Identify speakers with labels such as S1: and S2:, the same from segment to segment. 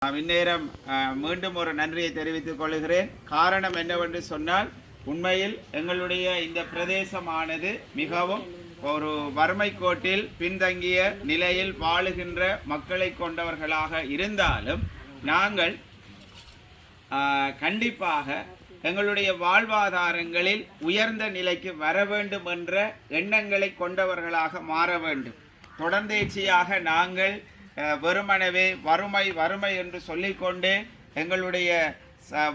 S1: இந்நேரம் மீண்டும் ஒரு நன்றியை தெரிவித்துக் கொள்கிறேன். காரணம் என்னவென்று சொன்னால், உண்மையில் எங்களுடைய இந்த பிரதேசமானது மிகவும் ஒரு வறுமை கோட்டில் பின்தங்கிய நிலையில் வாழுகின்ற மக்களை கொண்டவர்களாக இருந்தாலும் நாங்கள் கண்டிப்பாக எங்களுடைய வாழ்வாதாரங்களில் உயர்ந்த நிலைக்கு வர வேண்டும் என்ற எண்ணங்களை கொண்டவர்களாக மாற வேண்டும். தொடர்ந்தேர்ச்சியாக நாங்கள் வெறுமனவே வறுமை வறுமை என்று சொல்லிக்கொண்டு எங்களுடைய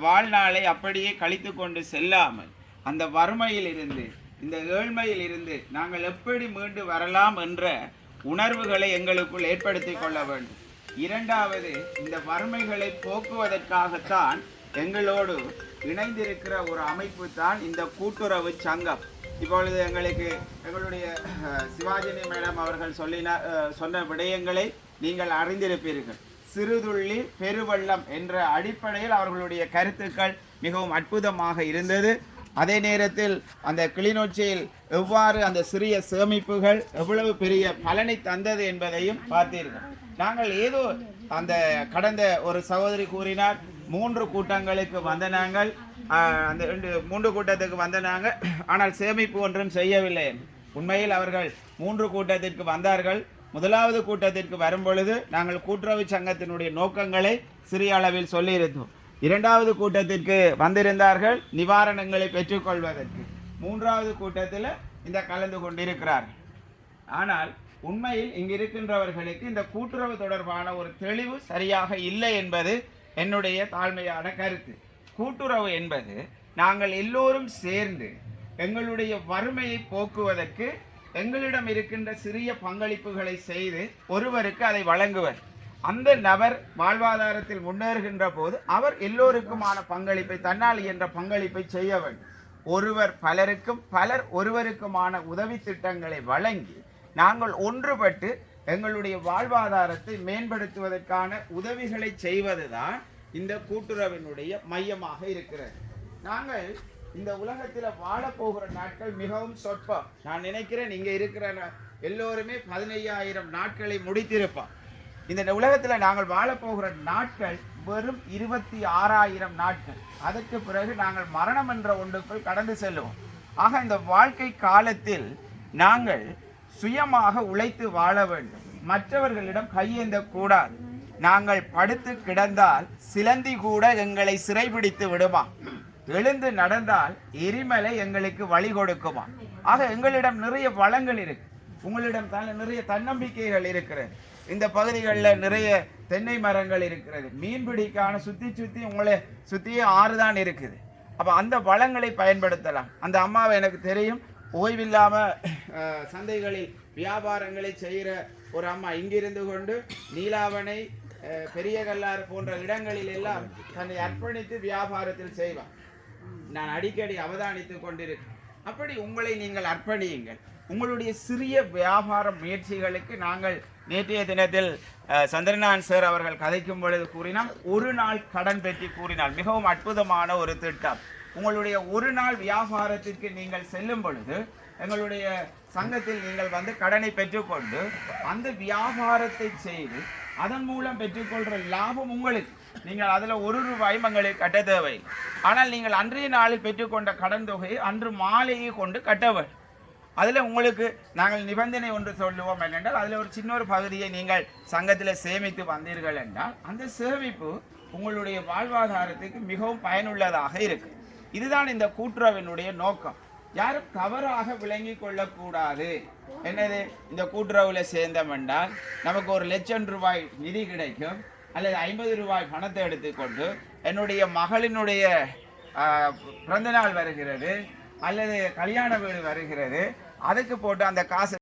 S1: வாழ்நாளை அப்படியே கழித்து கொண்டு செல்லாமல் அந்த வறுமையில் இருந்து இந்த ஏழ்மையில் இருந்து நாங்கள் எப்படி மீண்டு வரலாம் என்ற உணர்வுகளை எங்களுக்குள் ஏற்படுத்தி கொள்ள வேண்டும். இரண்டாவது, இந்த வறுமைகளை போக்குவதற்காகத்தான் எங்களோடு இணைந்திருக்கிற ஒரு அமைப்பு தான் இந்த கூட்டுறவு சங்கம். இப்பொழுது எங்களுடைய சிவாஜினி மேடம் அவர்கள் சொன்ன விடயங்களை நீங்கள் அறிந்திருப்பீர்கள். சிறுதுள்ளி பெருவெள்ளம் என்ற அடிப்படையில் அவர்களுடைய கருத்துக்கள் மிகவும் அற்புதமாக இருந்தது. அதே நேரத்தில் அந்த கிளிநொச்சியில் எவ்வாறு அந்த சிறிய சேமிப்புகள் எவ்வளவு பெரிய பலனை தந்தது என்பதையும் பார்த்தீர்கள். நாங்கள் ஏதோ அந்த கடந்த ஒரு சகோதரி கூறினார் 3 கூட்டங்களுக்கு வந்த நாங்கள் அந்த 3 கூட்டத்துக்கு வந்த நாங்கள் ஆனால் சேமிப்பு ஒன்றும் செய்யவில்லை. உண்மையில் அவர்கள் 3 கூட்டத்திற்கு வந்தார்கள். முதலாவது கூட்டத்திற்கு வரும்பொழுது நாங்கள் கூட்டுறவு சங்கத்தினுடைய நோக்கங்களை சிறிய அளவில் சொல்லியிருந்தோம். 2வது கூட்டத்திற்கு வந்திருந்தார்கள் நிவாரணங்களை பெற்றுக்கொள்வதற்கு. 3வது கூட்டத்தில் இந்த கலந்து கொண்டிருக்கிறார்கள். ஆனால் உண்மையில் இங்கு இருக்கின்றவர்களுக்கு இந்த கூட்டுறவு தொடர்பான ஒரு தெளிவு சரியாக இல்லை என்பது என்னுடைய தாழ்மையான கருத்து. கூட்டுறவு என்பது நாங்கள் எல்லோரும் சேர்ந்து எங்களுடைய வறுமையை போக்குவதற்கு எங்களிடம் இருக்கின்ற சிறிய பங்களிப்புகளை செய்து ஒருவருக்கு அதை வழங்குவர். அந்த நபர் வாழ்வாதாரத்தில் முன்னேறுகின்ற போது அவர் எல்லோருக்குமான பங்களிப்பை தன்னால் என்ற பங்களிப்பை செய்ய வேண்டும். ஒருவர் பலருக்கும் பலர் ஒருவருக்குமான உதவி திட்டங்களை வழங்கி நாங்கள் ஒன்றுபட்டு எங்களுடைய வாழ்வாதாரத்தை மேம்படுத்துவதற்கான உதவிகளை செய்வதுதான் இந்த கூட்டுறவினுடைய மையமாக இருக்கிறது. நாங்கள் இந்த உலகத்தில் வாழப்போகிற நாட்கள் மிகவும் சொற்பம். நான் நினைக்கிறேன் இங்கே இருக்கிற எல்லோருமே 15,000 நாட்களை முடித்திருப்போம். இந்த உலகத்தில் நாங்கள் வாழப்போகிற நாட்கள் வெறும் 26,000 நாட்கள். அதற்கு பிறகு நாங்கள் மரணம் என்ற ஒன்றுக்குள் கடந்து செல்லுவோம். ஆக இந்த வாழ்க்கை காலத்தில் நாங்கள் சுயமாக உழைத்து வாழ வேண்டும். மற்றவர்களிடம் கையேந்த கூடாது. நாங்கள் படுத்து கிடந்தால் சிலந்தி கூட எங்களை சிறைபிடித்து விடுமா. எழுந்து நடந்தால் எரிமலை எங்களுக்கு வழி கொடுக்குமா. ஆக எங்களிடம் நிறைய வளங்கள் இருக்கு. உங்களிடம் நிறைய தன்னம்பிக்கைகள் இருக்கிறது. இந்த பகுதிகளில் நிறைய தென்னை மரங்கள் இருக்கிறது. மீன்பிடிக்கான சுற்றி உங்களை சுற்றியே ஆறு தான் இருக்குது. அப்போ அந்த வளங்களை பயன்படுத்தலாம். அந்த அம்மாவை எனக்கு தெரியும், ஓய்வில்லாமல் சந்தைகளில் வியாபாரங்களை செய்கிற ஒரு அம்மா. இங்கிருந்து கொண்டு நீலாவணை பெரிய கல்லாறு போன்ற இடங்களில் எல்லாம் தன்னை அர்ப்பணித்து வியாபாரத்தில் செய்வார். நான் அடிக்கடி அவதானித்து கொண்டிருக்கேன். அப்படி உங்களை நீங்கள் அர்ப்பணியுங்கள். உங்களுடைய சிறிய வியாபார முயற்சிகளுக்கு நாங்கள் நேற்றைய தினத்தில் சந்திரநாதன் சார் அவர்கள் கதைக்கும் பொழுது கூறினால், ஒரு நாள் கடன் பற்றி கூறினால் மிகவும் அற்புதமான ஒரு திட்டம். உங்களுடைய ஒரு நாள் வியாபாரத்திற்கு நீங்கள் செல்லும் பொழுது எங்களுடைய சங்கத்தில் நீங்கள் கடனை பெற்றுக்கொண்டு அந்த வியாபாரத்தை செய்து அதன் மூலம் பெற்றுக்கொள்கிற லாபம் உங்களுக்கு. நீங்கள் அதில் 1 ரூபாயும் எங்களுக்கு கட்ட தேவை. ஆனால் நீங்கள் அன்றைய நாளில் பெற்றுக்கொண்ட கடன் தொகையை அன்று மாலையை கொண்டு கட்ட வேண்டும். அதில் உங்களுக்கு நாங்கள் நிபந்தனை ஒன்று சொல்லுவோம் என்னென்றால், அதில் ஒரு சின்ன ஒரு பகுதியை நீங்கள் சங்கத்தில் சேமித்து வந்தீர்கள் என்றால் அந்த சேமிப்பு உங்களுடைய வாழ்வாதாரத்துக்கு மிகவும் பயனுள்ளதாக இருக்கு. இதுதான் இந்த கூட்டுறவினுடைய நோக்கம். யாரும் தவறாக விளங்கி கொள்ளக்கூடாது. என்னது, இந்த கூட்டுறவில் சேர்ந்தோம் என்றால் நமக்கு 1,00,000 ரூபாய் நிதி கிடைக்கும், அல்லது 50 ரூபாய் பணத்தை எடுத்துக்கொண்டு என்னுடைய மகளினுடைய பிறந்தநாள் வருகிறது அல்லது கல்யாண வீடு வருகிறது, அதுக்கு போட்டு அந்த காசு